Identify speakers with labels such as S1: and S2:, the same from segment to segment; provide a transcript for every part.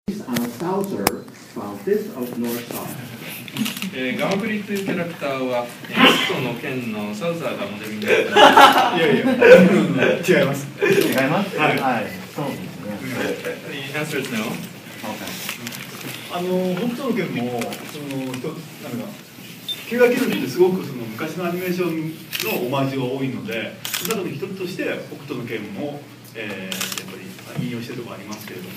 S1: Fourze from this of North Star.
S2: ガマプリというキャラクターは北斗の剣のサウザーがモデルになっています。
S3: いやいや、違います。
S1: 違います。はい。はい。そうですね。
S2: The answer is no.
S3: 北斗の剣もなんかキラキラってすごく昔のアニメーションのオマージュが多いので、その中の一つとして北斗の剣も、やっぱり引用しているところありますけれども、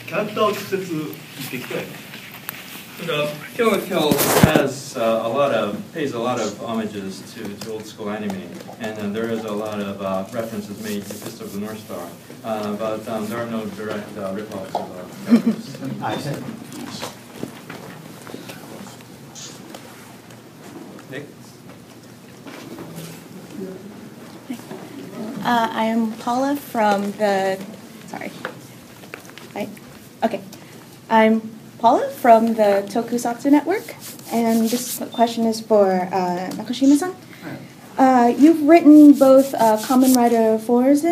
S3: キャラクターを直接言っていきたい。
S2: Kill la Kill has pays a lot of homages to old school anime, and there is a lot of references made to Fist of the North Star, but there are no direct rip-offs of characters. Nick?
S4: I am Paula from the. Sorry. Okay. I'm Paula from the Tokusatsu Network, and this question is for Nakashima-san. You've written both Kamen Rider Fourze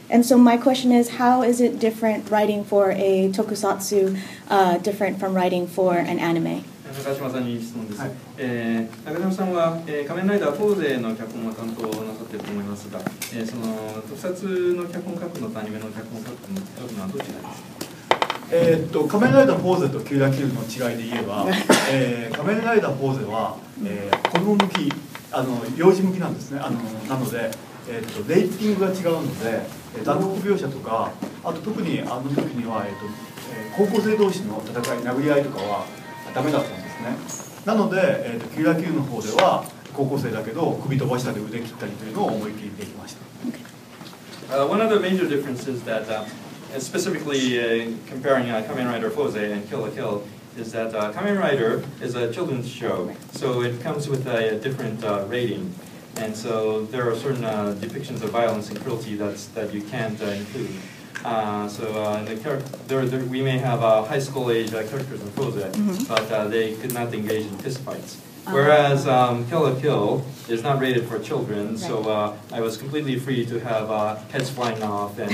S4: and so my question is, how is it different writing for a Tokusatsu different from writing for an anime?
S2: 中島さんに質問です。中島さんは、仮面ライダーフォーゼの脚本を担当なさっていると思いますが、その特撮の脚本を書くのとアニメの脚本を書くのはどう違いますか？
S3: 仮面ライダーフォーゼとキューラキルの違いで言えば、仮面ライダーフォーゼは、子供向き、幼児向きなんですね。なので、レーティングが違うので、残酷描写とか、あと特にあの時には、高校生同士の戦い、殴り合いとかはダメだったんですね。なので、キューラキルの方では高校生だけど首飛ばしたり腕切ったりというのを思い切りできました。
S2: One of the major differences that specifically comparing Kamen Rider Fourze and Kill la Kill is that Kamen Rider is a children's show, so it comes with a different rating, and so there are certain depictions of violence and cruelty that you can't include. We may have high school age characters in Fourze, but they could not engage in fistfights. Whereas Kill la Kill is not rated for children, so I was completely free to have heads flying off and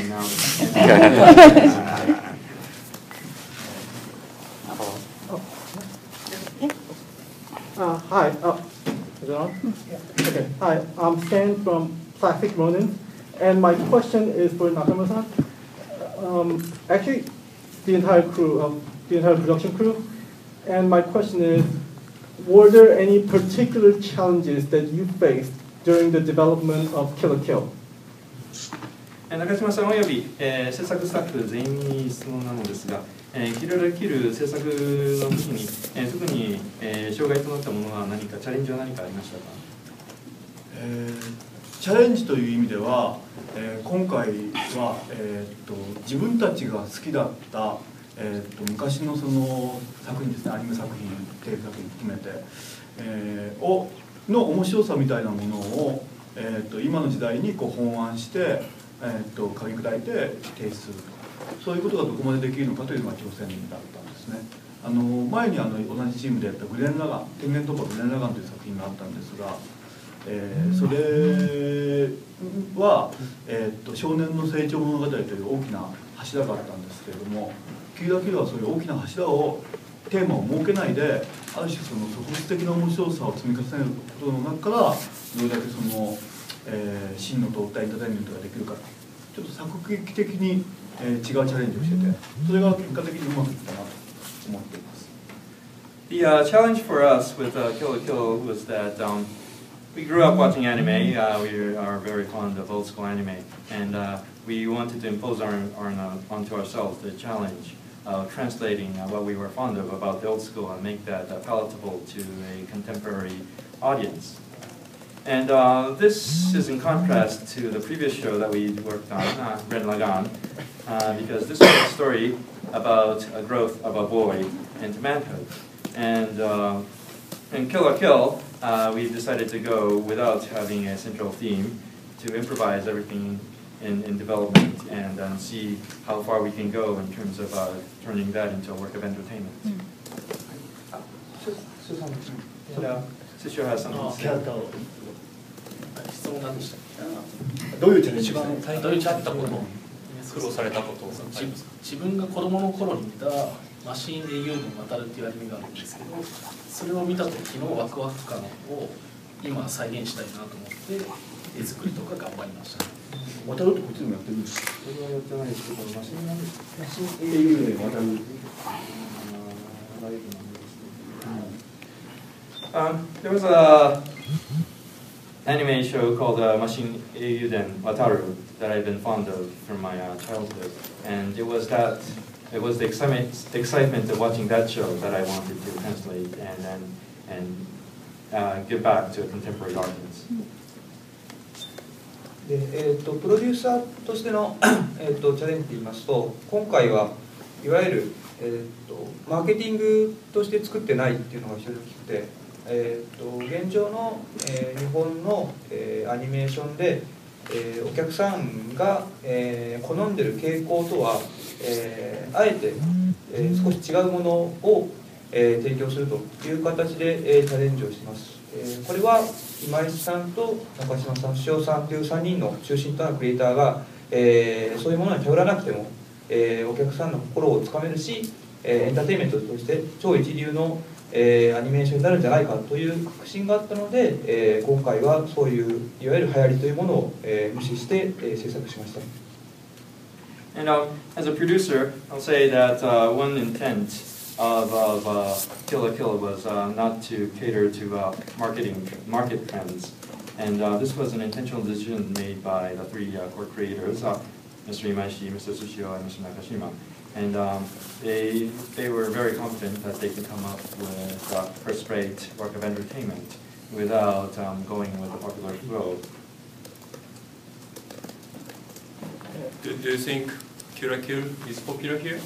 S5: Hi. Is it on? Okay. Hi. I'm Stan from Plastic Ronin, and my question is for Nakama-san. Actually, the entire production crew, and my question is, were there any particular challenges that you faced during the development of Kill la Kill?
S2: 中島さんおよび、制作スタッフ全員に質問なのですが、キルラキル制作の時に、特に、障害となったものは何かチャレンジは何かありましたか？
S3: チャレンジという意味では、今回は、自分たちが好きだった、昔のその作品ですね、アニメ作品、テレビ作品含めて、の面白さみたいなものを、今の時代にこう本案して、噛み砕いて提出すると、そういうことがどこまでできるのかというのが挑戦だったんですね。前に同じチームでやったグレン・ラガン、天元突破グレン・ラガンという作品があったんですが、それは、少年の成長物語という大きな柱があったんですけれども、キューラキルはそういう大きな柱をテーマを設けないで、ある種その即時的な面白さを積み重ねることの中からどれだけその、真の通ったエンターテインメントができるか、ちょっと作劇的に、違うチャレンジをしてて、それが結果的にうまくいったなと思っています。
S2: The challenge for us with Kill la Kill was that we grew up watching anime. We are very fond of old school anime, and we wanted to impose onto ourselves the challenge of translating what we were fond of about the old school and make that palatable to a contemporary audience. And this is in contrast to the previous show that we worked on, Ren Lagan, because this was a story about a growth of a boy into manhood. And in Kill la Kill, we decided to go without having a central theme, to improvise everything in development and see how far we can go in terms of turning that into a work of entertainment. Sushiyo has something to say.
S6: 質問なんでしたっけ？どういうチャレンジしたこと？苦労されたことありますか？
S7: 自分が子供の頃に見たマシーンで優に渡るっていうアニメがあるんですけど、それを見た時のワクワク感を今再現したいなと思って絵作りとか頑張りました。
S3: 渡るってこっちでもやってるんですか？
S2: それはやってないですけど、マシンなんですか？
S3: マシン au で渡る。
S2: There was a anime show called Machine Eiyuden Wataru that I've been fond of from my childhood, and it was the excitement of watching that show that I wanted to translate and give back to a contemporary audience.
S8: でプロデューサーとしてのチャレンジといいますと、今回はいわゆるマーケティングとして作ってないっていうのが非常に大きくて、現状の日本のアニメーションでお客さんが好んでる傾向とはあえて少し違うものを提供するという形でチャレンジをします。これは今井さんと中島さん、塩さんという3人の中心となるクリエイターがそういうものに頼らなくてもお客さんの心をつかめるし、エンターテインメントとして超一流のアニメーションになるんじゃないかという確信があったので、今回はそういういわゆる流行りというものを無視して制作しました。
S2: And as a producer, I'll say that one intent of Kill la Kill was not to cater to market trends. And this was an intentional decision made by the three core creators, Mr. Imaishi, Mr. Sushio, and Mr. Nakashima. And they were very confident that they could come up with a first-rate work of entertainment without going with a popular flow.
S6: Do you think Kill la Kill is popular here?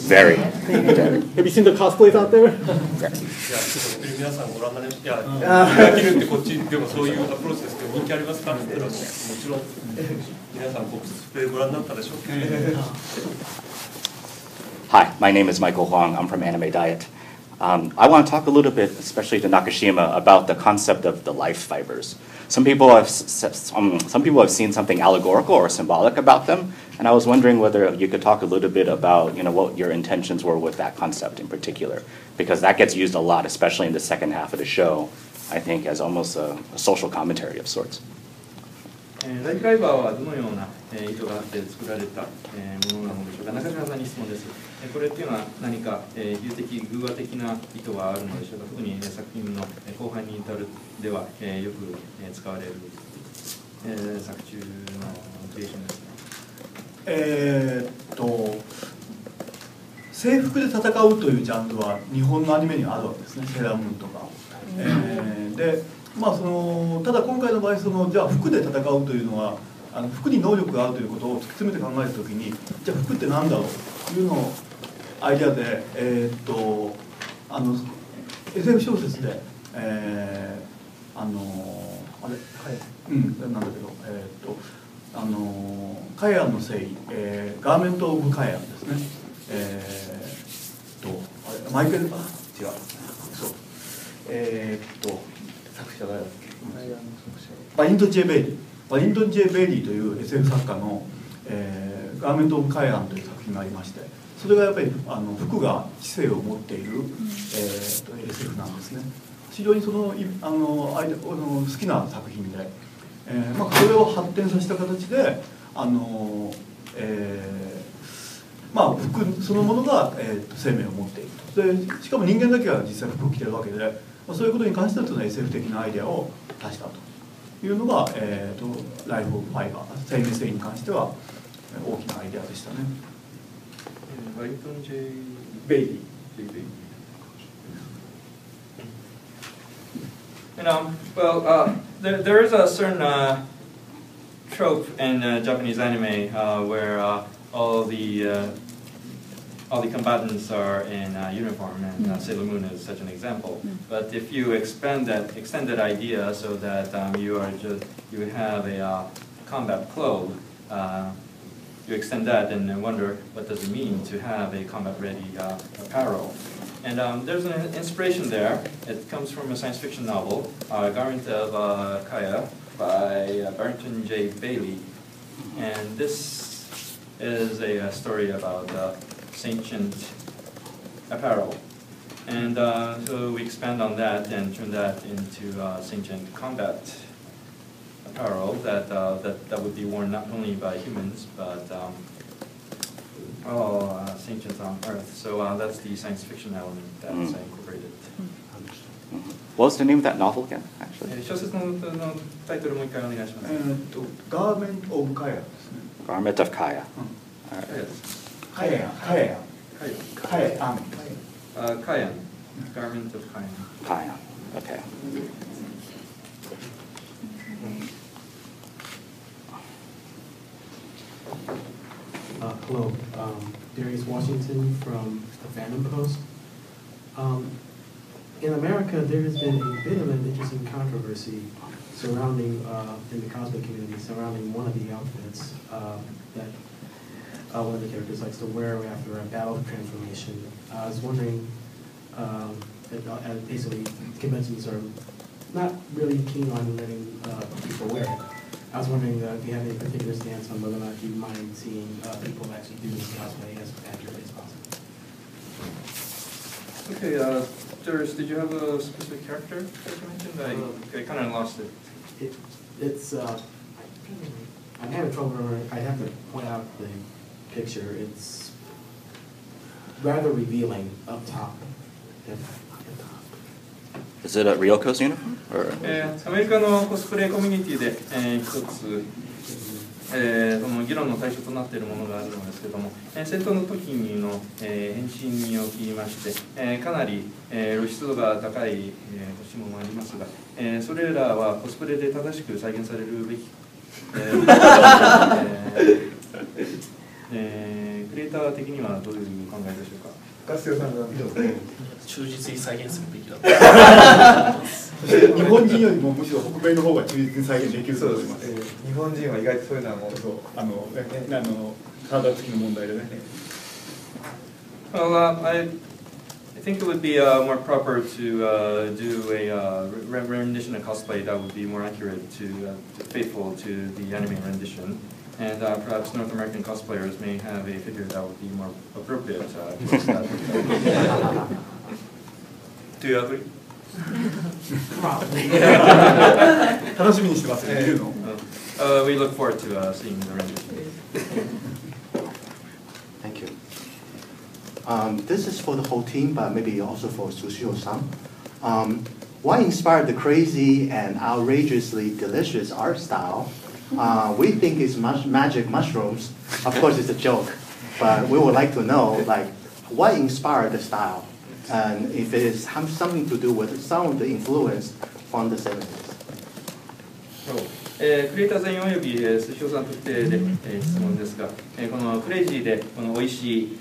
S9: Very.
S5: Have you seen the cosplays out there?
S6: いや、ちょっと皆さんご覧になりました。いや、Kill la Killってこっちでもそういうアプローチですけど、人気ありますか？もちろん皆さんコスプレご覧になったでしょうか。
S9: Hi, my name is Michael Huang. I'm from Anime Diet. I want to talk a little bit, especially to Nakashima, about the concept of the life fibers. Some people have seen something allegorical or symbolic about them, and I was wondering whether you could talk a little bit about, what your intentions were with that concept in particular, because that gets used a lot, especially in the second half of the show, I think, as almost a social commentary of sorts.
S2: ライフライバーはどのような意図があって作られたものなのでしょうか。中島さんに質問です。これっていうのは何か偶話的な意図はあるのでしょうか。特に作品の後半に至るではよく使われる作中のクリエーションですね。
S3: 制服で戦うというジャンルは日本のアニメにはあるわけですね。セーラームーンとか。でただ今回の場合じゃあ服で戦うというのは服に能力があるということを突き詰めて考えたときに、じゃあ服って何だろうというのをアイデアで、SF 小説で、なんだけど、カイアンの誠意、ガーメント・オブ・カイアンですね。マイケル、違う、そう、作者がワリントン・J・ベイリーという SF 作家の、ガーメント・オブ・カイアンという作品がありまして、それがやっぱり服が知性を持っている、SF なんですね。非常に好きな作品で、それを発展させた形で服そのものが、生命を持っていると。でしかも人間だけが実際服を着てるわけで、そういうことに関してはSF 的なアイデアを出したというのが、ライフ・オブ・ファイバー、生命性に関しては大きなアイデアでしたね。
S2: ワリントン・J・
S3: ベイリー。
S2: There is a certain trope in Japanese anime where all the combatants are in uniform, and Sailor Moon is such an example. But if you extend that idea so that you have a combat clothes, you extend that and then wonder what does it mean to have a combat-ready apparel. And there's an inspiration there. It comes from a science fiction novel, Garment of Kaya, by Barrington J. Bailey. And this is a story about ancient apparel. And so we expand on that and turn that into ancient combat apparel that would be worn not only by humans, but all ancients on Earth. So that's the science fiction element that's incorporated.
S9: What's the name of that novel again, actually?
S2: 小説のタイトルもう一回お願いします。
S3: Garment of Kaya ですね。
S9: Garment of Kaya. All right.
S3: Kayan.
S2: Kayan. Garment of Kayan.
S9: Kaya. Okay.
S10: Hello, Darius Washington from the Phantom Post. In America, there has been a bit of an interesting controversy surrounding, in the cosplay community, surrounding one of the outfits that one of the characters likes to wear after a battle transformation. I was wondering, basically, conventions are not really keen on letting people wear it. I was wondering if you have any particular stance on whether or not you mind seeing people actually do this cosplay as accurately as possible.
S2: Okay, Darius, did you have a specific character that you mentioned? I kind of lost it.
S10: It's I'm having trouble remembering. I'd have to point out the picture. It's rather revealing up top.
S9: Is it a Ryoko's uniform? Or?
S2: アメリカのコスプレコミュニティで、一つ、その議論の対象となっているものがあるのですけれども、戦闘の時の、変身におきまして、かなり、露出度が高い、コスチュームもありますが、それらはコスプレで正しく再現されるべき、クリエイター的にはどういう考えでしょうか。
S3: ガスヨさんが
S7: 忠実に再現するべきだと
S3: そして日本人よりもむしろ北米の方が忠実に再現できると思います。
S8: 日本人は意外とそういうのはもう
S3: 体つきの問題でね。
S2: Well, I think it would be more proper to do a rendition of cosplay that would be more accurate faithful to the anime rendition. And perhaps North American cosplayers may have a figure that would be more appropriate towards that. Do you agree?
S7: Probably.
S3: 楽しみにしてますね。見るの。
S2: We look forward to seeing the rendition.
S1: Thank you. This is for the whole team, but maybe also for Sushio-san. What inspired the crazy and outrageously delicious art style? We think it's magic mushrooms. Of course, it's a joke, but we would like to know, like, what inspired the style, and if it is something to do with some of the influence from the 70s.
S2: クリエイター全員およびスシオさん特定で質問ですが、このクレイジーでこの美味しい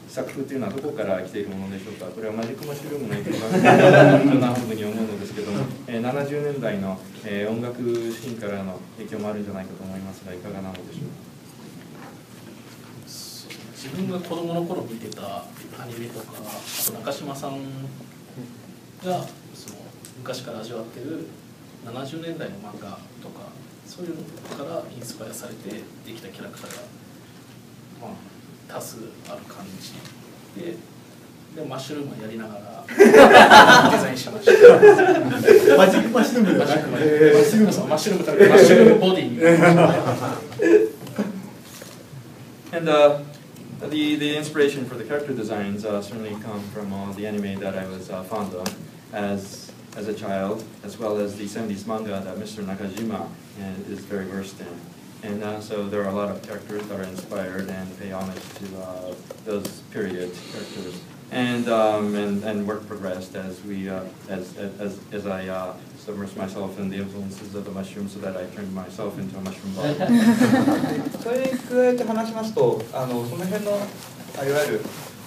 S2: 作風というのはどこから来ているものでしょうか。これはマジックマッシュルームの一番なふうに思うのですけども、70年代の音楽シーンからの影響もあるんじゃないかと思いますが、いかがなのでしょうか。
S7: 自分が子供の頃見てたアニメとか、あと中島さんがその昔から味わってる70年代の漫画とか、そういうのからインスパイアされてできたキャラクターが、まあ、多数ある感じで、マッシュルームをやりながらデザインしました。
S3: マジックマッシュルームだね。
S7: マッシュルームボディに。
S2: And the inspiration for the character designs certainly come from the anime that I was fond of as a child, as well as the 70s manga that Mr. Nakajima is very versed in. And so there are a lot of characters that are inspired and pay homage to those period characters. And work progressed as I submersed myself in the influences of the mushroom, so that I turned myself into a mushroom ball.
S8: それに加えて話しますと、その辺のいわゆる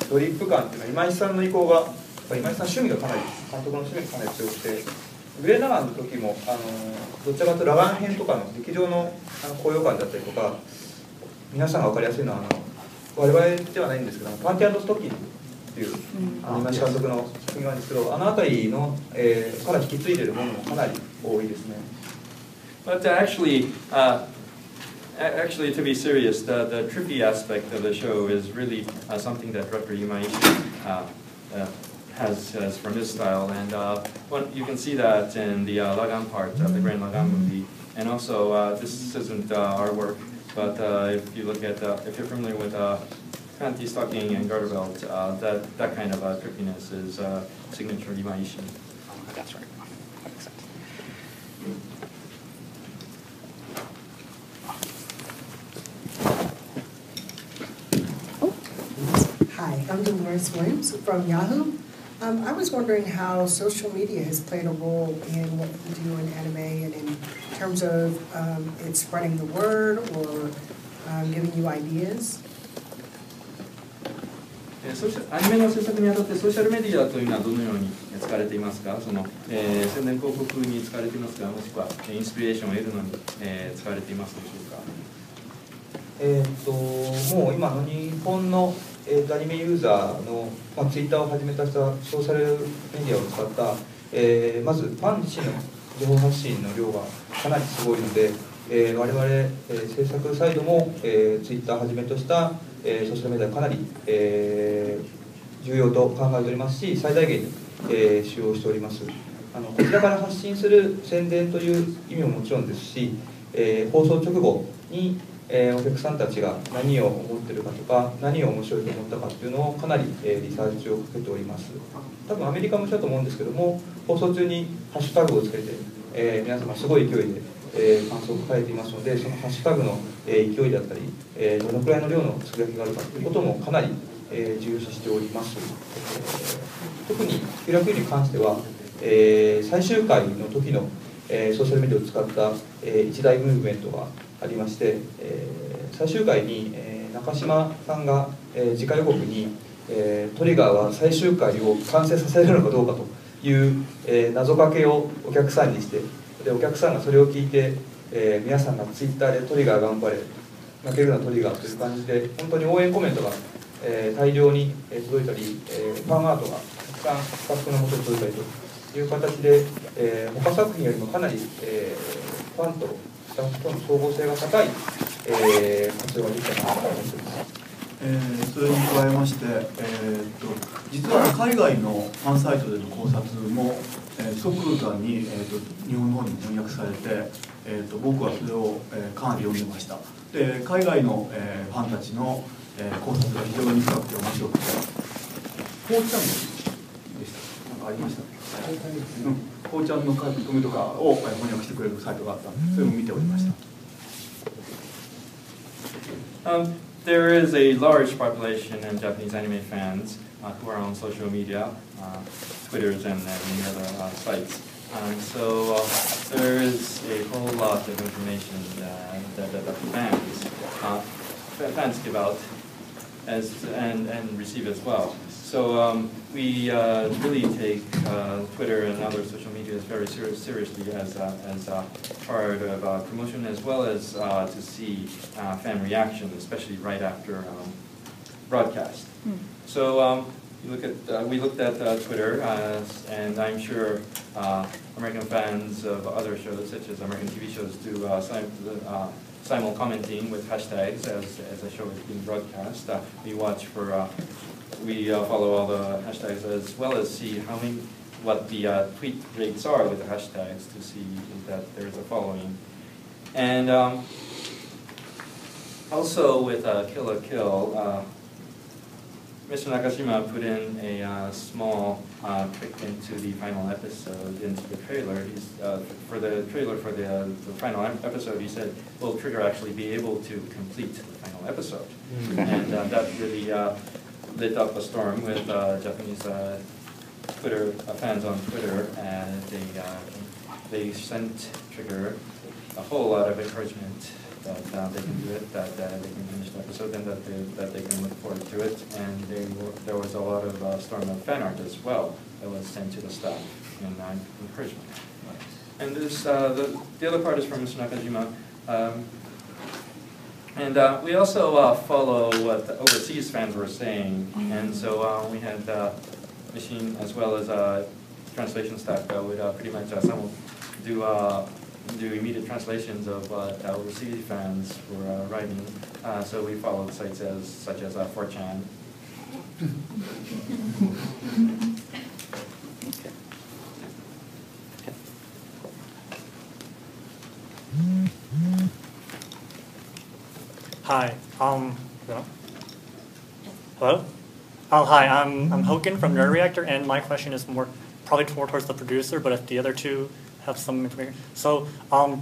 S8: ドリップ感っていうのは今井さんの意向が、今井さん趣味がかなり監督の趣味がかなり強くて、グレーナガンの時もどちらかというとラガン編とかの劇場の高揚感だったりとか、皆さんが分かりやすいのは我々ではないんですけど、パンティ&ストッキングっていう今井監督の作品があるんですけど、あの辺りのから引き継いでいるものもかなり多いですね。
S2: But actually, Actually, to be serious, the trippy aspect of the show is really something that Director Imaishi has from his style, and you can see that in the Lagan part of the Grand Lagan movie. And also, this isn't our work, but if you look at, if you're familiar with panty stocking and garter belt, that kind of trippiness is signature Imaishi.
S9: That's right. That makes sense.
S11: Hi, I'm Dolores Williams from Yahoo. I was wondering how social media has played a role in what you do in anime and in terms of it spreading the word or giving you ideas.
S2: アニメの制作にあたってソーシャルメディアというのはどのように使われていますか？宣伝広告に使われていますか？もしくはインスピレーションを得るのに使われていますでしょうか？
S8: もう今の日本のアニメユーザーの、ツイッターをはじめとしたソーシャルメディアを使った、まずファン自身の情報発信の量がかなりすごいので、我々、制作サイドも、ツイッターをはじめとした、ソーシャルメディアかなり、重要と考えておりますし、最大限に、使用しております。こちらから発信する宣伝という意味ももちろんですし、放送直後にお客さんたちが何を思ってるかとか何を面白いと思ったかっていうのをかなりリサーチをかけております。多分アメリカも一緒だと思うんですけども、放送中にハッシュタグをつけて、皆様すごい勢いで、感想を書かれていますので、そのハッシュタグの勢いだったり、どのくらいの量のつぶやきがあるかということもかなり重要視しております。特にキラキューに関しては、最終回の時のソーシャルメディアを使った一大ムーブメントがありまして、最終回に中島さんが次回予告にトリガーは最終回を完成させるのかどうかという謎かけをお客さんにして、でお客さんがそれを聞いて皆さんがツイッターでトリガー頑張れ負けるなトリガーという感じで本当に応援コメントが大量に届いたり、ファンアートがたくさんスタッフのもとに届いたりという形で他作品よりもかなりファンとスタッフとの総合性が高い活動ができたなと思っています。
S3: それに加えまして、実は海外のファンサイトでの考察も、即座に、日本の方に翻訳されて、僕はそれを、かなり読んでました。で海外の、ファンたちの、考察が非常に深くて面白くて、こうちゃんでしたなんかありました。こうちゃんの書き込みとかを翻訳してくれるサイトがあったので、それも見ておりました。
S2: There is a large population of Japanese anime fans who are on social media, Twitters and many other sites. So there is a whole lot of information that fans give out and receive as well. So we really take Twitter and other social media very seriously as part of promotion, as well as to see fan reaction, especially right after broadcast. So we looked at Twitter, and I'm sure American fans of other shows, such as American TV shows, do simul commenting with hashtags as the show is being broadcast. We follow all the hashtags as well as see what the tweet rates are with the hashtags to see that there's a following. And also with Kill la Kill, Mr. Nakashima put in a small trick into the final episode, into the trailer. For the trailer for the final episode, he said, will Trigger actually be able to complete the final episode? And that really lit up a storm with Japanese Twitter fans on Twitter, and they sent Trigger a whole lot of encouragement that they can do it, that they can finish the episode, and that they can look forward to it. And there was a lot of storm of fan art as well that was sent to the staff in encouragement. And this the other part is from Mr. Nakajima. And we also follow what the overseas fans were saying, and so we had machine as well as translation staff that would pretty much do do immediate translations of what overseas fans were writing. So we followed sites such as 4chan.
S12: Hi. Hello. Hi. I'm Hogan from Nerd Reactor, and my question is probably more towards the producer. But if the other two have some information, so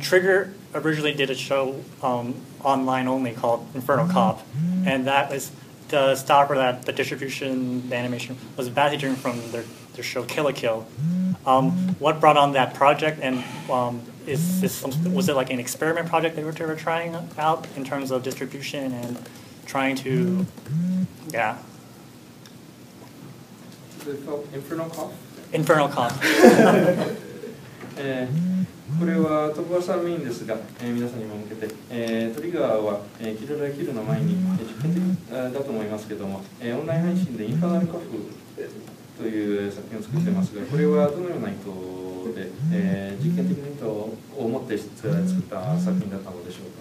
S12: Trigger originally did a show online only called Inferno Cop, and that was the stopper that the distribution, the animation was badly driven from their show Kill la Kill. What brought on that project, and was it like an experiment project they were trying out in terms of distribution and trying to, yeah.
S2: Is it called Inferno Cop?
S12: Infernal Cop.
S2: これはトップバーサーメインですが、皆さんにも向けて、トリガーは、キルラキルの前に、実験的だと思いますけども、オンライン配信でインファナルカフという作品を作ってますが、これはどのような意図で、実験的な意図を持って作った作品だったのでしょうか。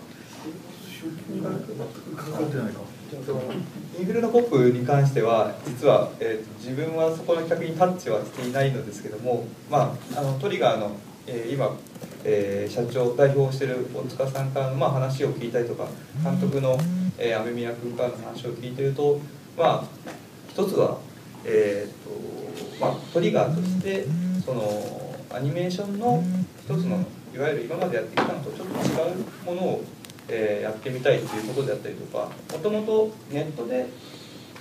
S8: インフレのポップに関しては実は、自分はそこの企画にタッチはしていないのですけども、トリガーの、今、社長代表をしている大塚さんからの、話を聞いたりとか監督の、雨宮君からの話を聞いていると、一つは、トリガーとしてそのアニメーションの一つのいわゆる今までやってきたのとちょっと違うものをやってみたいということであったりとか、もともとネットで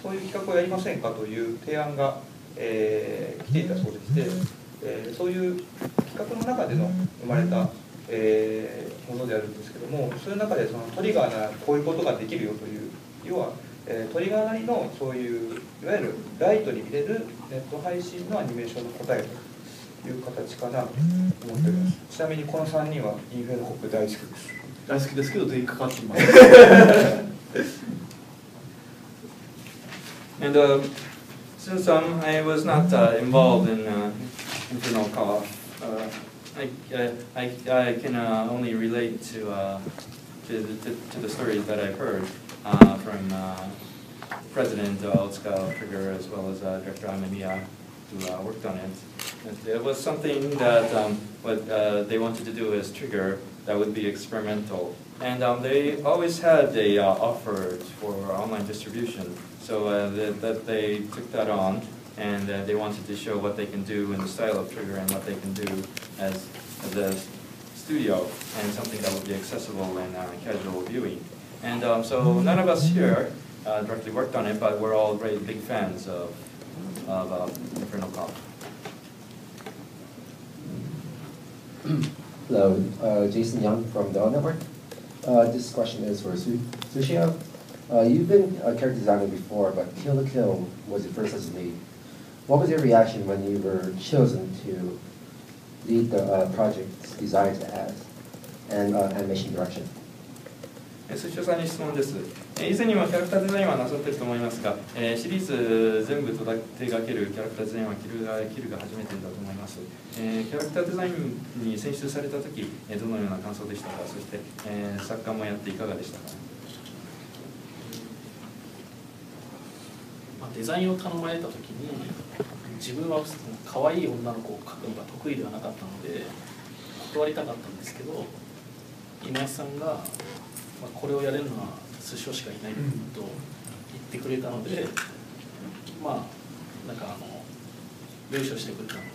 S8: そういう企画をやりませんかという提案が、来ていたそうでして、そういう企画の中での生まれた、ものであるんですけども、そういう中でそのトリガーならこういうことができるよという、要は、トリガーなりのそういういわゆるライトに見れるネット配信のアニメーションの答えという形かなと思っております。ちなみにこの3人はインフレのコップ大好きです。
S3: 大好きですけど全員かかっています。
S2: And since I was not involved in Inferno Cop, I can only relate to the stories that I've heard from President Otsuka Trigger as well as Director Amemiya, who worked on it. It was something that what they wanted to do as Trigger that would be experimental. And they always had a offer for online distribution, so that they took that on, and they wanted to show what they can do in the style of Trigger and what they can do as a studio, and something that would be accessible and casual viewing. And so none of us here directly worked on it, but we're all very big fans of Inferno Cop.
S13: Hello, Jason Young from the Network. This question is for Sushio. You've been a character designer before, but Kill la Kill was your first as lead. What was your reaction when you were chosen to lead the project's design and animation direction?
S2: スショさんに質問です。以前にもキャラクターデザインはなさっていると思いますが、シリーズ全部手掛けるキャラクターデザインはキルが初めてだと思います。キャラクターデザインに選出されたとき、どのような感想でしたか、そして、作家もやっていかがでしたか。
S7: デザインを頼まれたときに、自分は可愛い女の子を描くのが得意ではなかったので断りたかったんですけど、今井さんがこれをやれるのはスショしかいないと言ってくれたので、なんか了承してくれたので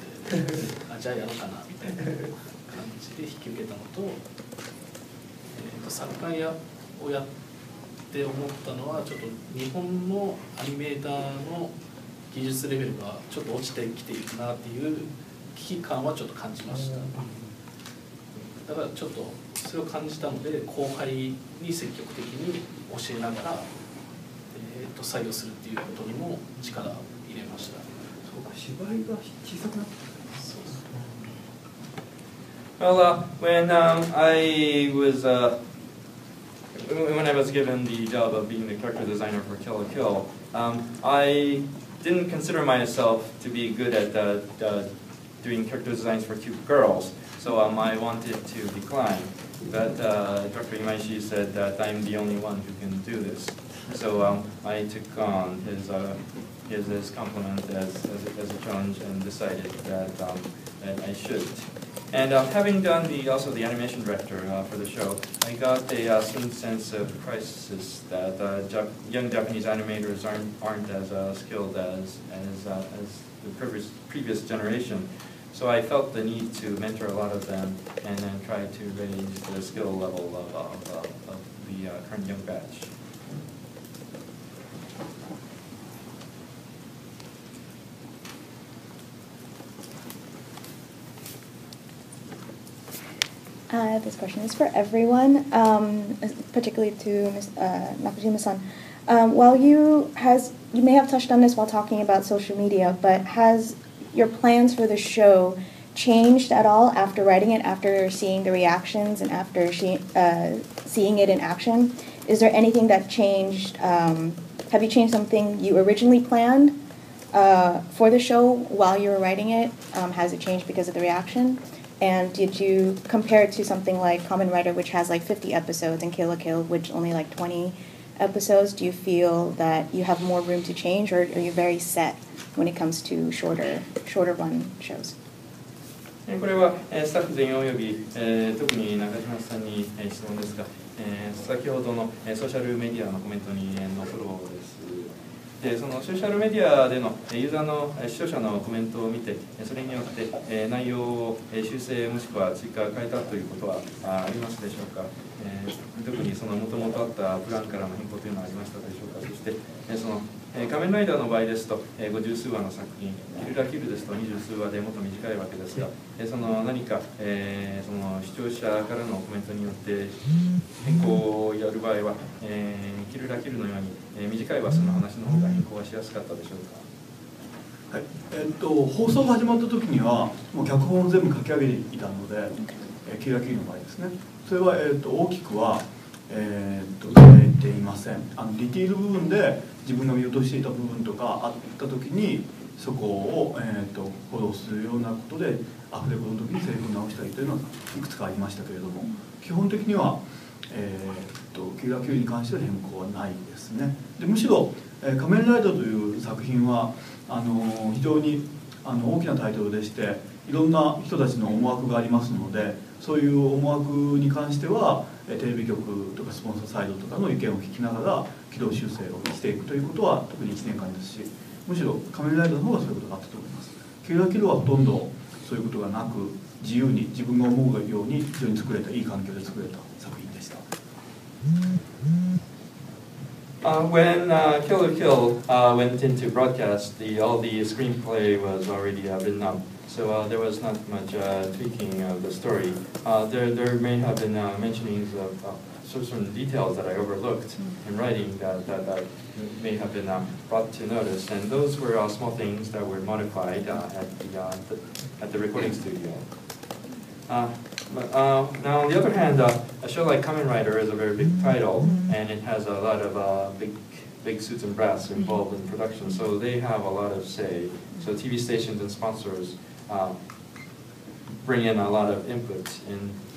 S7: じゃあやろうかなみたいな感じで引き受けたのと、作家をやって思ったのはちょっと日本のアニメーターの技術レベルがちょっと落ちてきているなっていう危機感はちょっと感じました。だからちょっとそれを感じたので後輩に積極的に教えながら、採用するっていうことにも力を入れました。そうか、芝居が小さくなった。
S2: Well, when I was given the job of being the character designer for Kill la Kill, I didn't consider myself to be good at doing character designs for cute girls. So I wanted to decline, but Dr. Imaishi said that I'm the only one who can do this. So I took on his compliment as a challenge and decided that I should. And having done also the animation director for the show, I got a certain sense of crisis that young Japanese animators aren't as skilled as the previous generation. So I felt the need to mentor a lot of them and then try to raise the skill level of the current young batch.
S4: This question is for everyone, particularly to Ms. Nakashima-san. While you may have touched on this while talking about social media, but has your plans for the show changed at all after writing it, after seeing the reactions, and after seeing it in action? Is there anything that changed? Have you changed something you originally planned for the show while you were writing it? Has it changed because of the reaction? And did you compare it to something like Kamen Rider, which has like 50 episodes, and Kill la Kill, which only like 20 episodes? Do you feel that you have more room to change, or are you very set when it comes to shorter run shows?
S2: これはスタッフ全員および特に中島さんに質問ですが、先ほどのソーシャルメディアのコメントにのフォローです。でそのソーシャルメディアでのユーザーの視聴者のコメントを見て、それによって内容を修正もしくは追加変えたということはありますでしょうか。特にその元々あったプランからの変更というのはありましたでしょうか。そしてその仮面ライダーの場合ですと50数話の作品、キルラキルですと20数話でもっと短いわけですが、その何かその視聴者からのコメントによって変更をやる場合は、キルラキルのように短い話数の話の方が変更はしやすかったでしょうか。
S3: はい、放送が始まった時にはもう脚本を全部書き上げていたので、キルラキルの場合ですね。それは大きくは変えていません。ディティール部分で自分が見落としていた部分とかあった時にそこをフォローするようなことでアフレコの時にセリフを直したりというのはいくつかありましたけれども、基本的にはキルラキルに関しては変更はないですね。でむしろ仮面ライダーという作品は非常に大きなタイトルでしていろんな人たちの思惑がありますので、そういう思惑に関してはテレビ局とかスポンサーサイドとかの意見を聞きながら軌道修正をしていくということは特に1年間ですし、むしろ仮面ライダーの方がそういうことがあったと思います。キルラキルはほとんどそういうことがなく自由に自分が思うように非常に作れたいい環境で作れた作品でした。
S2: When Kill la Kill went into broadcast, all the screenplay was already written up, so there was not much tweaking of the story. There may have been mentionings of certain details that I overlooked in writing that may have been brought to notice, and those were small things that were modified at the recording studio. But now, on the other hand, a show like Kamen Rider is a very big title, and it has a lot of big suits and brass involved in production, so they have a lot of say. So TV stations and sponsors bring in a lot of input,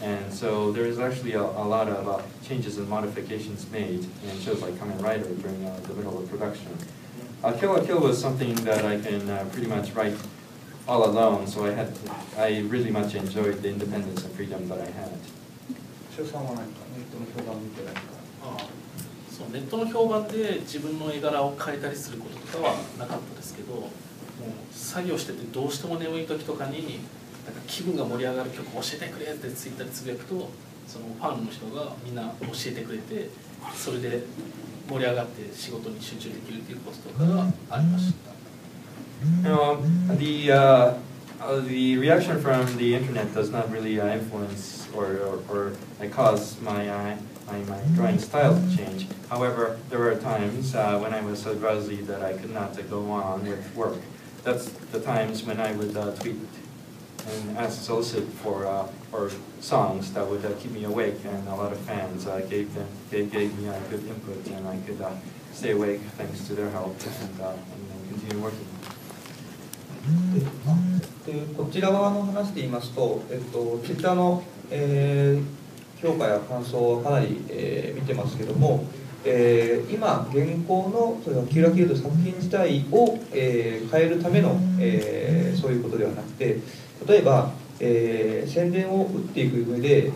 S2: and so there is actually a lot of changes and modifications made in shows like Kamen Rider during the middle of production. Kill la Kill was something that I can pretty much write all alone, so I really much enjoyed the independence and freedom that I had.
S7: そうネットの評判で自分の絵柄を変えたりすることとかはなかったですけど、もう作業しててどうしても眠い時とかになんか気分が盛り上がる曲を教えてくれってツイッターでつぶやくと、そのファンの人がみんな教えてくれて、それで盛り上がって仕事に集中できるっていうこととかがありました。
S2: The reaction from the internet does not really influence or cause my drawing style to change. However, there were times when I was so drowsy that I could not go on with work. That's the times when I would tweet and solicit for songs that would keep me awake, and a lot of fans gave me good input, and I could stay awake thanks to their help and continue working.
S8: でこちら側の話で言いますと、Twitter の、評価や感想はかなり、見てますけども、今現行のそれはキラキラと作品自体を、変えるための、そういうことではなくて、例えば、宣伝を打っていく上で、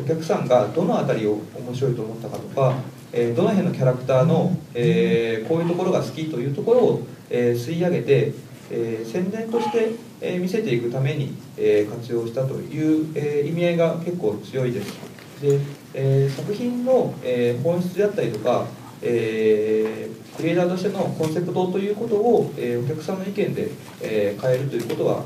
S8: お客さんがどの辺りを面白いと思ったかとか、どの辺のキャラクターの、こういうところが好きというところを、吸い上げて、宣伝として、見せていくために、活用したという、意味合いが結構強いです。で、作品の、本質であったりとか、クリエイターとしてのコンセプトということを、お客さんの意見で、変えるということは、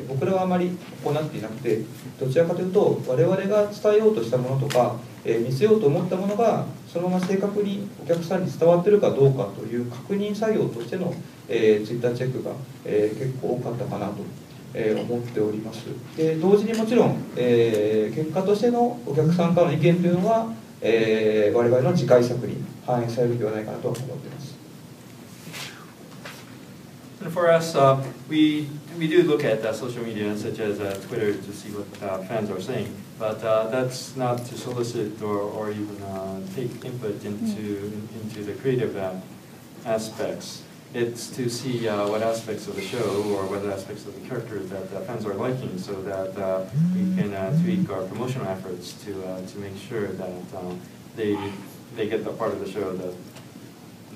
S8: 僕らはあまり行っていなくて、どちらかというと我々が伝えようとしたものとか、見せようと思ったものがそのまま正確にお客さんに伝わっているかどうかという確認作業としての、ツイッターチェックが、結構多かったかなと、思っております。で同時にもちろん、結果としてのお客さんからの意見というのは、我々の次回作に反映されるのではないかなと思っています。
S2: And for us, we do look at social media such as Twitter to see what fans are saying, but that's not to solicit or even take input into the creative aspects. It's to see what aspects of the show or what aspects of the characters that fans are liking, so that we can tweak our promotional efforts to make sure that they get the part of the show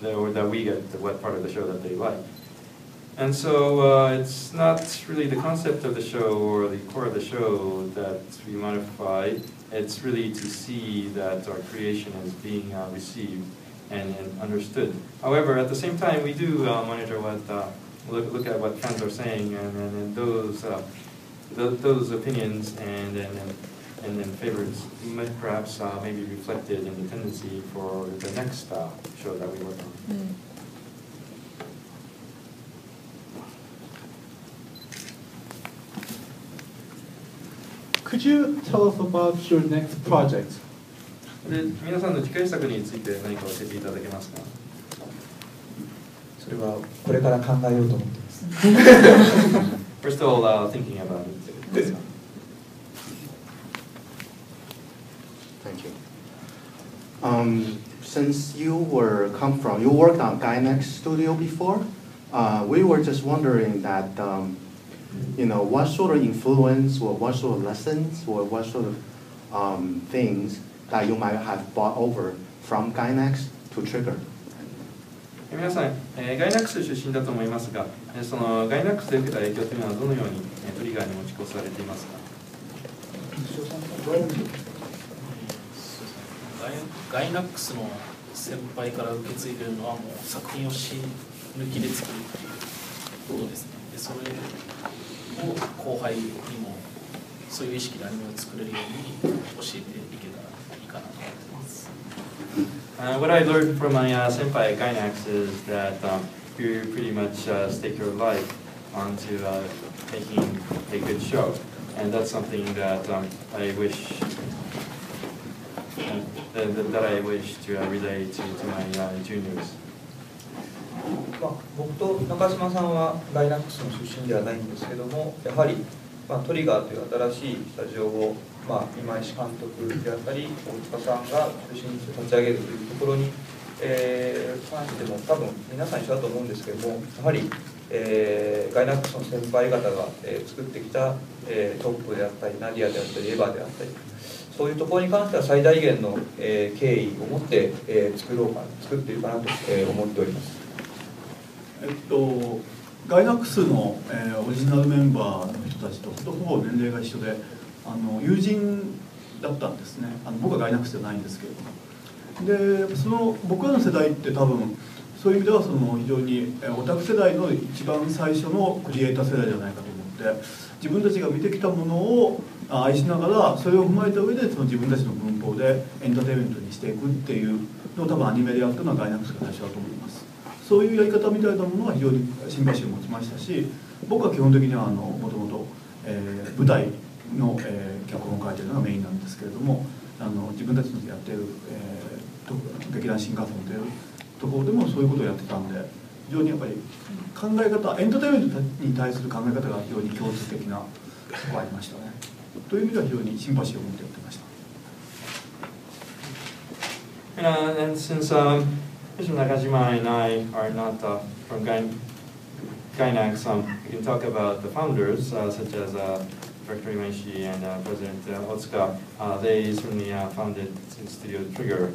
S2: that we get what part of the show that they like. And so it's not really the concept of the show or the core of the show that we modify. It's really to see that our creation is being received and understood. However, at the same time, we do monitor look at what fans are saying, and those opinions and then favorites might perhaps may be reflected in the tendency for the next show that we work on.
S5: Could you tell us about your next project?
S2: で皆さんの次回作について何か教えていただけますか？
S8: それはこれから考えようと思っています。
S2: We're still thinking about it.
S1: Thank you. Since you worked on Gainax Studio before, we were just wondering that, what sort of influence or what sort of lessons or what sort of things that you might have brought over from Gainax to Trigger.
S2: 皆さん、ガイナックス出身だと思いますが、そのガイナックスで受けた影響というのはどのようにトリガーに持ち越されていますか？
S7: ガイナックスの先輩から受け継いでいるのはもう作品を死抜きで作るっていうことですね。でそれを後輩にもそういう意識でアニメを作れるように教えていけたらいいかなと思っています。
S2: What I learned from my senpai at Gainax is that you pretty much stake your life onto making a good show, and that's something that I wish to relay to my juniors.
S8: 僕と中島さんはガイナックスの出身ではないんですけども、やはり、トリガーという新しいスタジオを、今石監督であったり大塚さんが中心にして立ち上げるというところに、関しても多分皆さん一緒だと思うんですけども、やはり、ガイナックスの先輩方が、作ってきた、トップであったりナディアであったりエヴァであったり、そういうところに関しては最大限の、敬意を持って、作っているかなと、思っております。
S3: ガイナックスの、オリジナルメンバーの人たちとほぼ年齢が一緒で友人だったんですね。僕はガイナックスじゃないんですけれども、でその僕らの世代って多分そういう意味では非常にオタク世代の一番最初のクリエイター世代じゃないかと思って、自分たちが見てきたものを愛しながらそれを踏まえた上で自分たちの文法でエンターテインメントにしていくっていうのを多分アニメでやったのはガイナックスが最初だと思います。そういうやり方みたいなものは非常にシンパシーを持ちましたし、僕は基本的にはもともと舞台の、脚本を書いているのがメインなんですけれども、自分たちのやっている、劇団新幹線というところでもそういうことをやってたんで、非常にやっぱり考え方、エンターテインメントに対する考え方が非常に共通的なところがありましたね。という意味では非常にシンパシーを持ってやってました。
S2: And since Mr. Nakashima and I are not from Gainax, we can talk about the founders, such as Director Imaishi and President Otsuka. They certainly founded Studio Trigger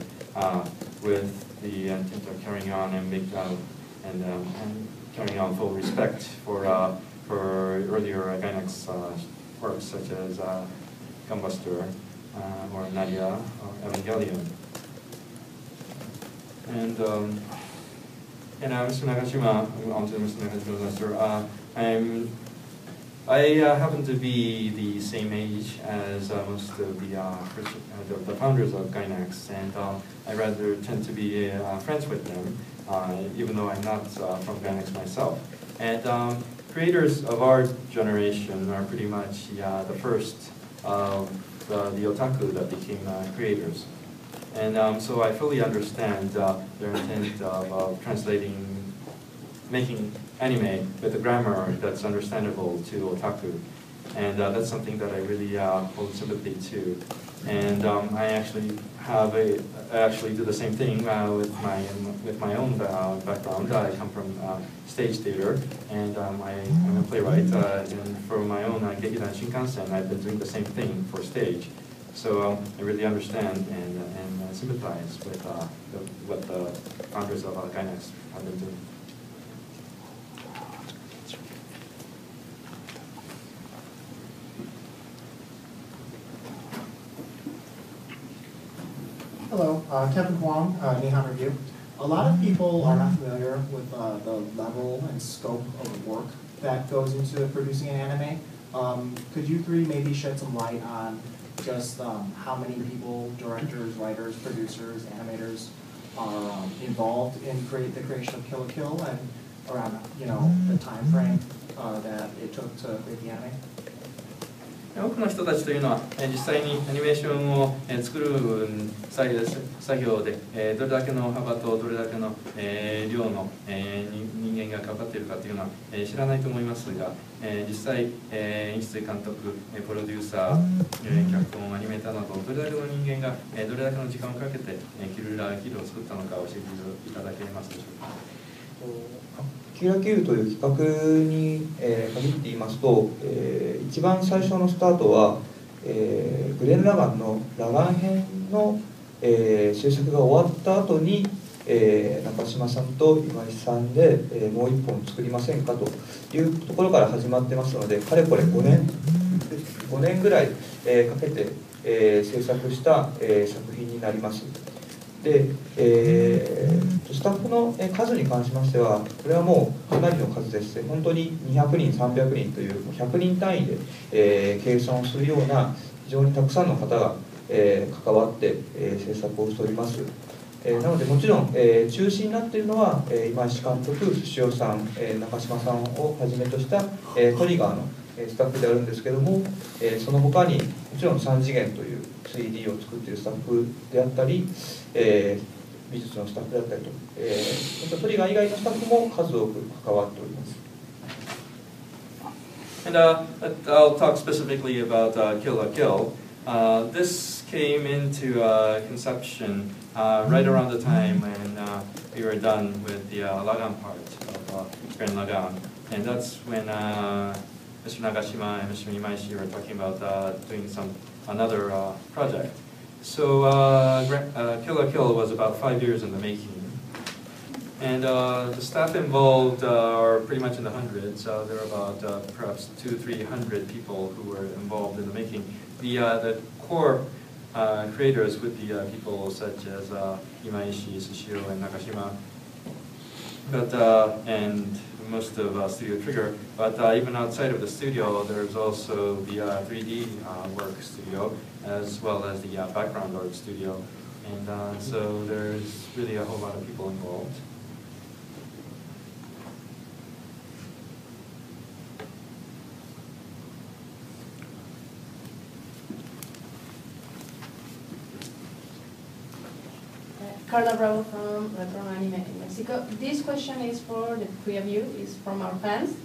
S2: with the intent of carrying on and carrying on full respect for earlier Gainax works, such as Gunbuster or Nadia or Evangelion. And Mr. Nakashima, on to Mr. Nakashima's answer. I happen to be the same age as most of the founders of Gainax, and I rather tend to be friends with them, even though I'm not from Gainax myself. And creators of our generation are pretty much the first of the otaku that became creators. And so I fully understand their intent of making anime with a grammar that's understandable to otaku. And that's something that I really hold sympathy to. And I actually do the same thing with my own background. I come from stage theater, and I'm a playwright. And for my own Gekidan Shinkansen, I've been doing the same thing for stage. So I really understand and sympathize with what the founders of Gainax have been doing.
S14: Hello, Kevin Huang, Nihon Review. A lot of people are not familiar with the level and scope of work that goes into producing an anime. Could you three maybe shed some light on just how many people, directors, writers, producers, animators are involved in the creation of Kill la Kill, and around the time frame that it took to create the anime?
S2: 多くの人たちというのは実際にアニメーションを作る作業でどれだけの幅とどれだけの量の人間が関わっているかというのは知らないと思いますが、実際演出監督、プロデューサー、脚本、アニメーターなどどれだけの人間がどれだけの時間をかけてキルラキルを作ったのか教えていただけますでしょうか。
S8: キラキルという企画に限って言いますと、一番最初のスタートは、グレン・ラガンのラガン編の、制作が終わった後に、中島さんと今井さんで、もう一本作りませんかというところから始まってますので、かれこれ5年ぐらい、かけて、制作した、作品になります。で、スタッフの数に関しましては、これはもうかなりの数です。本当に200人、300人という100人単位で、計算をするような非常にたくさんの方が、関わって、制作をしております。なのでもちろん、中心になっているのは、今石監督、寿司尾さん、中島さんをはじめとした、トリガーのスタッフであるんですけども、その他にもちろん3次元という 3D を作っているスタッフであったり、美術のスタッフであったりと、トリガー以外のスタッフも数多く関わっております。
S2: And I'll talk specifically about Kill la Kill. This came into conception right around the time when we were done with the Lagan part of Grand Lagan. And that's when Mr. Nakashima and Mr. Imaishi were talking about doing another project. So Kill la Kill was about 5 years in the making. And the staff involved are pretty much in the hundreds. There are about perhaps 200-300 people who were involved in the making. The core creators would be people such as Imaishi, Sushio, and Nakashima, and most of Studio Trigger. But even outside of the studio, there's also the 3D work studio, as well as the background art studio. And so there's really a whole lot of people involved.
S15: Carla Bravo from Retro Anime in Mexico. This question is for the three of you, is from our fans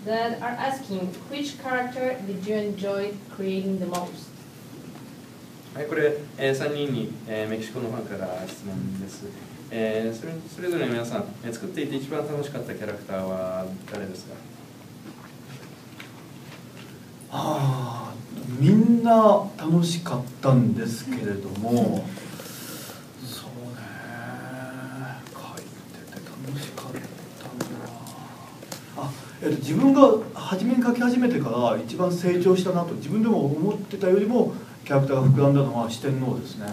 S15: that are asking, which character did you enjoy creating the most?
S2: はい、これ、3人に、メキシコのファンから質問です。それぞれの皆さん、作っていて一番楽しかったキャラクターは誰ですか？
S3: みんな楽しかったんですけれども、そうね、書いてて楽しかったのは、自分が初めに書き始めてから一番成長したなと自分でも思ってたよりもキャラクターが膨らんだのは四天王ですね。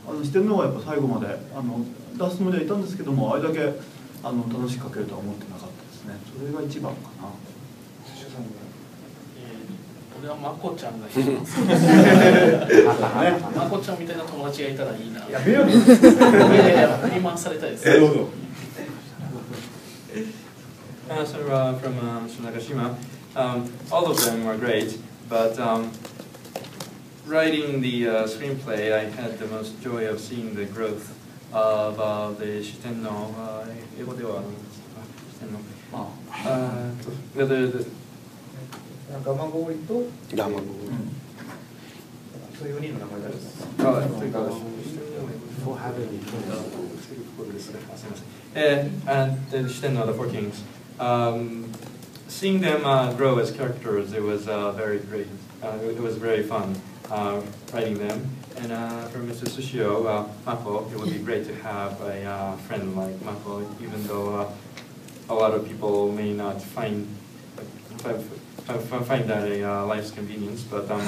S3: 四天王はやっぱ最後まで出すつもりはいたんですけども、あれだけ楽しく書けるとは思ってなかったですね。それが一番かな。
S7: 俺はまこちゃんが一番好きです。まこちゃんみたいな友達がいたらいいな。やめよう。振り回されたいです。
S2: どうぞ。So from Mr. Nakashima, all of them were great, but writing the screenplay, I had the most joy of seeing the growth of the Shitenno. 英語では
S8: ガマゴーリとガマゴーリ、そういう4人の名前です。
S2: And the Shitenno, the Four Kings. Seeing them grow as characters, it was very great. It was very fun writing them. And for Mr. Sushio, Mako, it would be great to have a friend like Mako, even though a lot of people may not find that a life's convenience, but I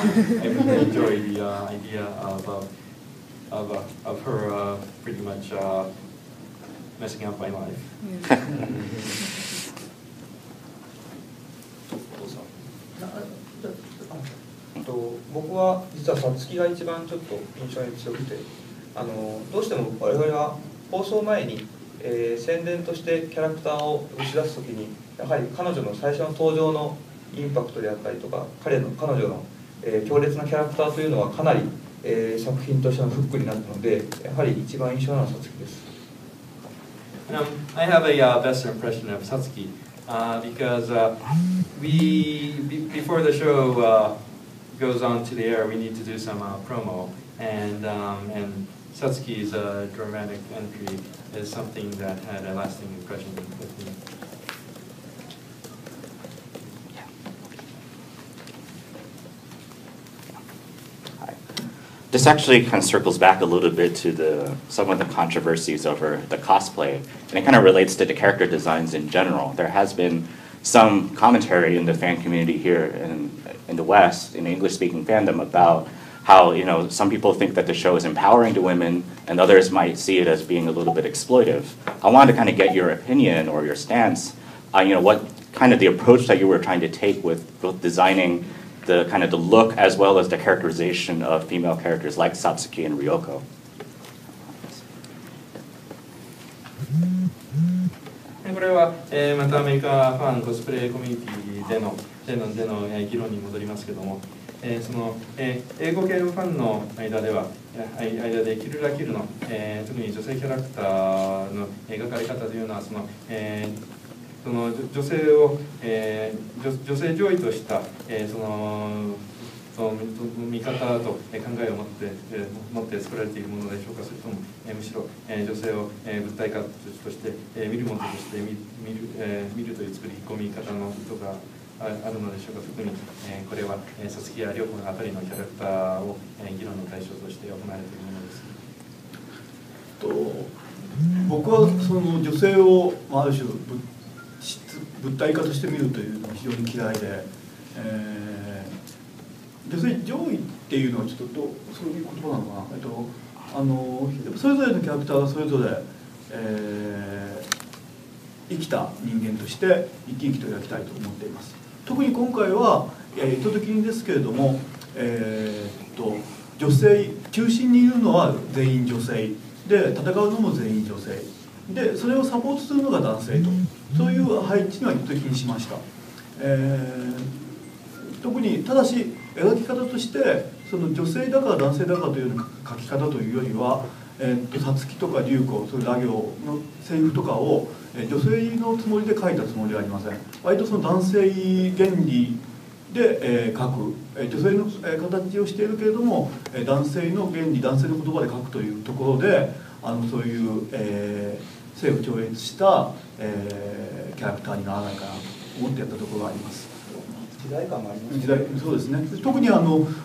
S2: really enjoy the idea of her pretty much messing up my life.
S8: 僕は実はさつきが一番ちょっと印象に強くて、どうしても我々は放送前に、宣伝としてキャラクターを打ち出すときにやはり彼女の最初の登場のインパクトであったりとか彼女の、強烈なキャラクターというのはかなり、作品としてのフックになったのでやはり一番印象なのはさつきです。
S2: I have a best impression of Satsuki because before the show goes on to the air, we need to do some promo, and Satsuki's dramatic entry is something that had a lasting impression with me.
S9: This actually kind of circles back a little bit to some of the controversies over the cosplay, and it kind of relates to the character designs in general. There has been some commentary in the fan community here in the West, in the English-speaking fandom, about how some people think that the show is empowering to women, and others might see it as being a little bit exploitive. I wanted to kind of get your opinion or your stance on what kind of the approach that you were trying to take with both designing the kind of the look as well as the characterization of female characters like Satsuki and Ryoko.
S2: これは、またアメリカファンコスプレコミュニティでの議論に戻りますけども、その英語系のファンの間でキルラキルの、特に女性キャラクターの描かれ方というのはその女性を、女性上位とした、その見方と考えを持って作られているものでしょうか、それとも、むしろ、女性を、物体化として、見るものとして見るという作り込み方の意図があるのでしょうか。特に、これはさつきや両方のあたりのキャラクターを、議論の対象として行われているものです。
S3: 僕はその女性をある種物体化として見るというのは非常に嫌いで、女性上位っていうのはちょっとそういう言葉なのかな、それぞれのキャラクターがそれぞれ、生きた人間として生き生きと描きたいと思っています。特に今回は意図的にですけれども、女性中心にいるのは全員女性で戦うのも全員女性で、それをサポートするのが男性と、そういう配置には意図的にしました。特にただし描き方としてその女性だから男性だからという書き方というよりは、さつきとか龍子、そういうラ行のセリフとかを女性のつもりで書いたつもりはありません。割とその男性原理で書く、女性の形をしているけれども男性の原理、男性の言葉で書くというところでそういう、性を超越した、キャラクターにならないかなと思ってやったところがあります。
S8: 時代感がありますね。
S3: 時代、そうですね。特に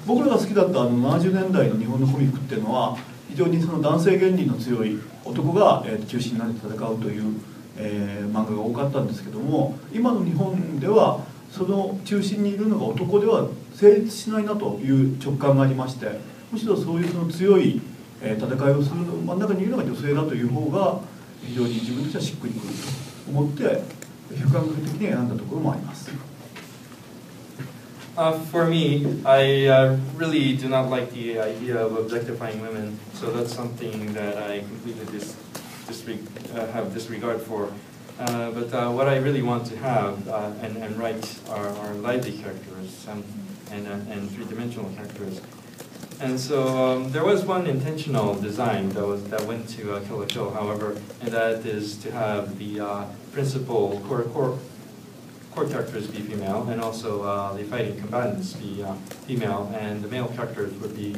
S3: 僕らが好きだった70年代の日本のコミックっていうのは非常にその男性原理の強い男が中心になって戦うという、漫画が多かったんですけども、今の日本ではその中心にいるのが男では成立しないなという直感がありまして、むしろそういうその強い戦いをする真ん中にいるのが女性だという方が非常に自分としてはしっくりくると思って主観的に選んだところもあります。
S2: For me, I really do not like the idea of objectifying women, so that's something that I completely have disregard for. But what I really want to have and write are lively characters and three-dimensional characters. And so there was one intentional design that went to Kill la Kill, however, and that is to have the principal core characters be female, and also the fighting combatants be female, and the male characters would be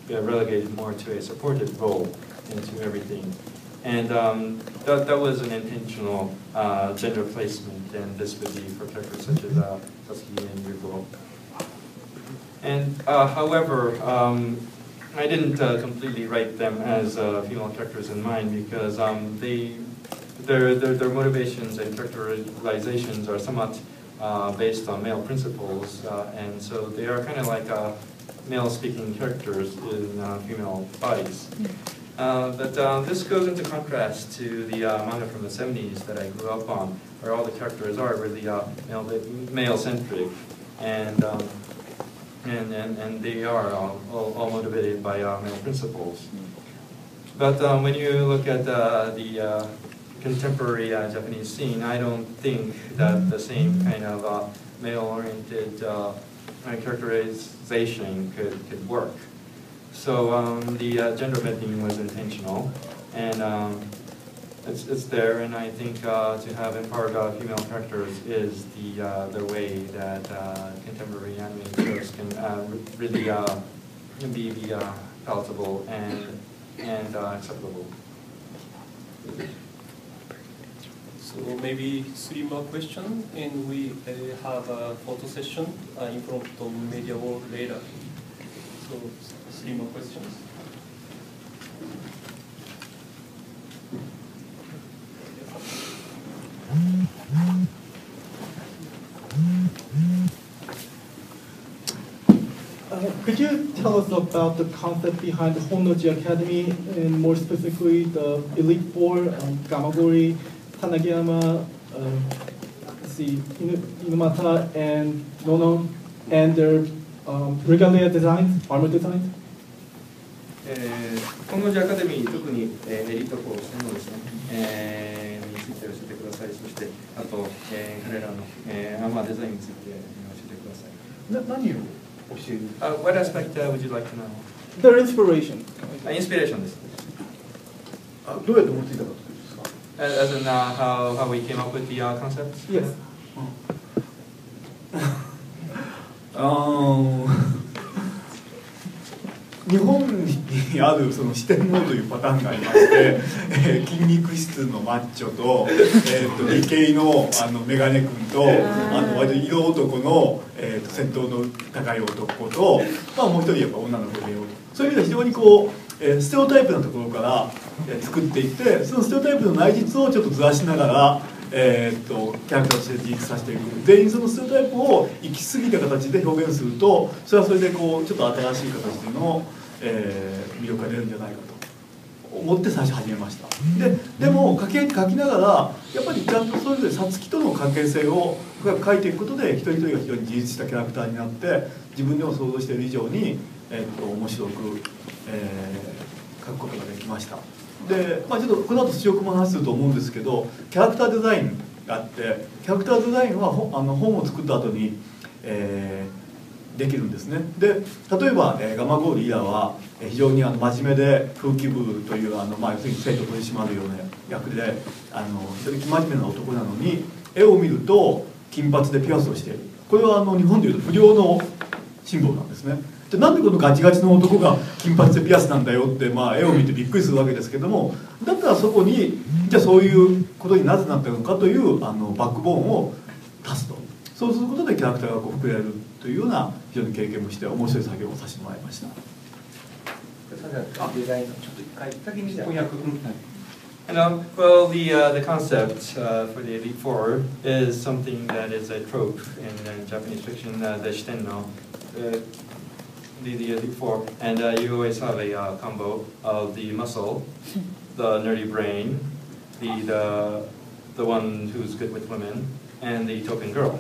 S2: relegated more to a supportive role into everything. And that was an intentional gender placement, and this would be for characters such as Kazuki and Yuko. And however, I didn't completely write them as female characters in mind, because their motivations and characterizations are somewhat based on male principles, and so they are kind of like male-speaking characters in female bodies. But this goes into contrast to the manga from the 70s that I grew up on, where all the characters are really male-centric, and they are all motivated by male principles. But when you look at the contemporary Japanese scene, I don't think that the same kind of male-oriented characterization could work. So the gender bending was intentional, and it's there. And I think to have empowered female characters is the way that contemporary anime shows can really be palatable and acceptable.
S6: So maybe 3 more questions, and we have a photo session in front of Media World later. So 3 more questions.
S5: Could you tell us about the concept behind the Honnoji Academy, and more specifically the Elite Four, Gamagori, Tanagiyama, Inumata, and Nono, and their regalia designs, armor designs?
S2: 本能寺アカデミー、特にエリート校専門ですね、について教えてください。そして、あと、彼らの、アーマーデザインについて教えてください。
S3: 何を教える
S2: ？What aspect would you like to know?
S5: Their inspiration.
S2: Inspiration です。
S3: どうやって思いついたかということですか？
S2: As in how we came up with the concepts?
S5: Yes.
S3: 日本にあるその四天王というパターンがありまして、筋肉質のマッチョと、理系のメガネ君と、割と色男の、戦闘の高い男と、もう一人やっぱ女の子でようと、そういう意味では非常にこう、ステレオタイプなところから、作っていって、そのステレオタイプの内実をちょっとずらしながら、キャラクターとして自立させていく。全員そのステレオタイプを行き過ぎた形で表現すると、それはそれでこうちょっと新しい形での魅力が出るんじゃないかと思って最初始めました。でも書きながらやっぱりちゃんとそれぞれさつきとの関係性を深く書いていくことで一人一人が非常に自立したキャラクターになって自分でも想像している以上に、面白く、書くことができました。で、ちょっとこの後強くも話すると思うんですけどキャラクターデザインがあってキャラクターデザインは本を作った後に、できるんですね。で例えば、ガマゴーリーダーは非常に真面目で風紀部という要するに生徒を取り締まるような役で非常に真面目な男なのに、絵を見ると金髪でピアスをしている。これは日本でいうと不良のシンボルなんですね。でなんでこのガチガチの男が金髪でピアスなんだよって、絵を見てびっくりするわけですけども、だったらそこにじゃあそういうことになぜなったのかというバックボーンを足すと。そうすることでキャラクターが膨れるというような非常に経験もして面白い作業をさせてもらいました。
S8: デザインのちょっと一回先に翻訳。
S2: And well, the concept for the Elite Four is something that is a trope in Japanese fiction, the shitenno, the Elite Four, and you always have a combo of the muscle, the nerdy brain, the one who's good with women, and the token girl.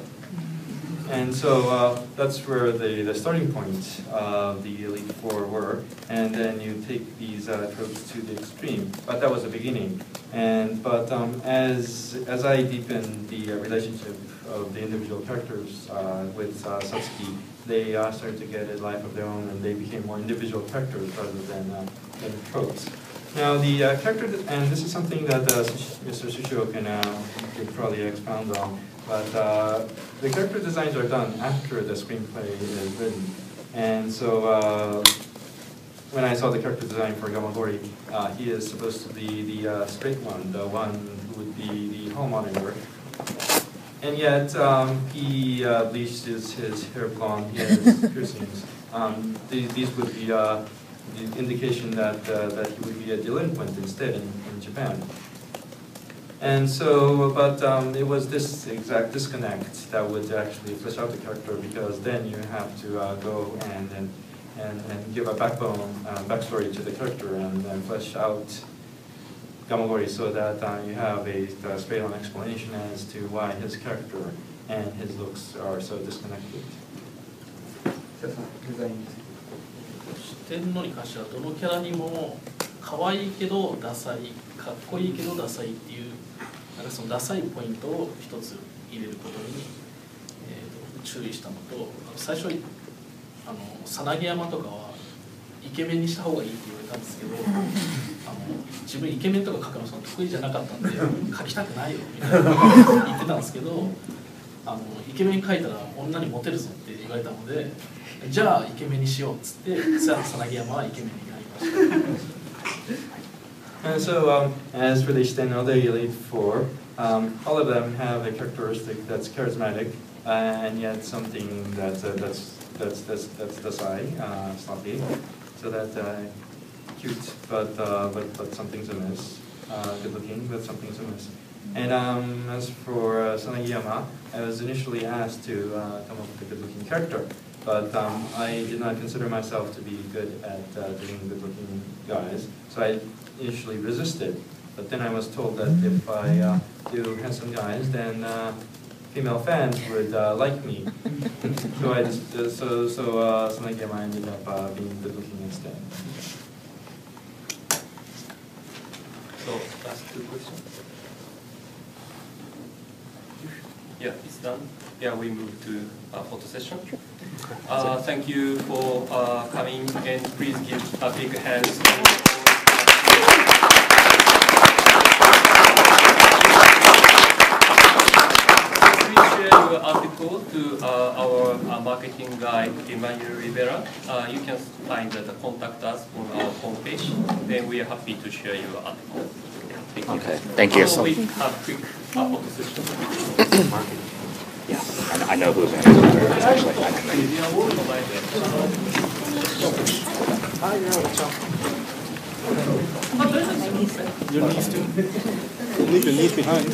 S2: And so that's where the starting point of the Elite Four were, and then you take these tropes to the extreme. But that was the beginning. But as I deepened the relationship of the individual characters with Satsuki, they started to get a life of their own, and they became more individual characters rather than tropes. Now the character, and this is something that Mr. Sushio can probably expound on. But the character designs are done after the screenplay is written. And so when I saw the character design for Gamagori, he is supposed to be the straight one, the one who would be the hall monitor. And yet he bleached his hair blonde, he has piercings. These would be the indication that he would be a delinquent instead in Japan. And so, but it was this exact disconnect that would actually flesh out the character, because then you have to go and give a backstory to the character and flesh out Gamagori so that you have a straight-on explanation as to why his character and his looks are so disconnected.
S7: 四天王に関してはどのキャラにも可愛いけどダサい、かっこいいけどダサいっていう。なんかそのダサいポイントを一つ入れることに、注意したのと、最初さなぎ山とかはイケメンにした方がいいって言われたんですけど、自分イケメンとか描くの得意じゃなかったんで描きたくないよみたいな言ってたんですけど、イケメン描いたら女にモテるぞって言われたので、じゃあイケメンにしようっつってさなぎ山はイケメンになりました。
S2: And so, as for the Shitenno, the Elite Four, all of them have a characteristic that's charismatic, and yet something that's dasai, sloppy, so that cute, but something's amiss, good looking, but something's amiss. And as for Sanagiyama, I was initially asked to come up with a good-looking character, but I did not consider myself to be good at doing good-looking guys, so I initially resisted. But then I was told that if I do handsome guys, then female fans would like me. So I just Sanagiyama ended up being good-looking instead.
S6: So last two questions. Yeah, it's done. Yeah, we move to photo session. Thank you for coming, and please give a big hand. Please share your article to our marketing guy, Emmanuel Rivera. You can find contact us on our homepage. Then we are happy to share your article. Thank you.
S9: Okay, thank you.
S6: So we have quick photo session.
S9: Yeah, I know who's in it, especially.
S5: Your knees too. Leave your knees behind.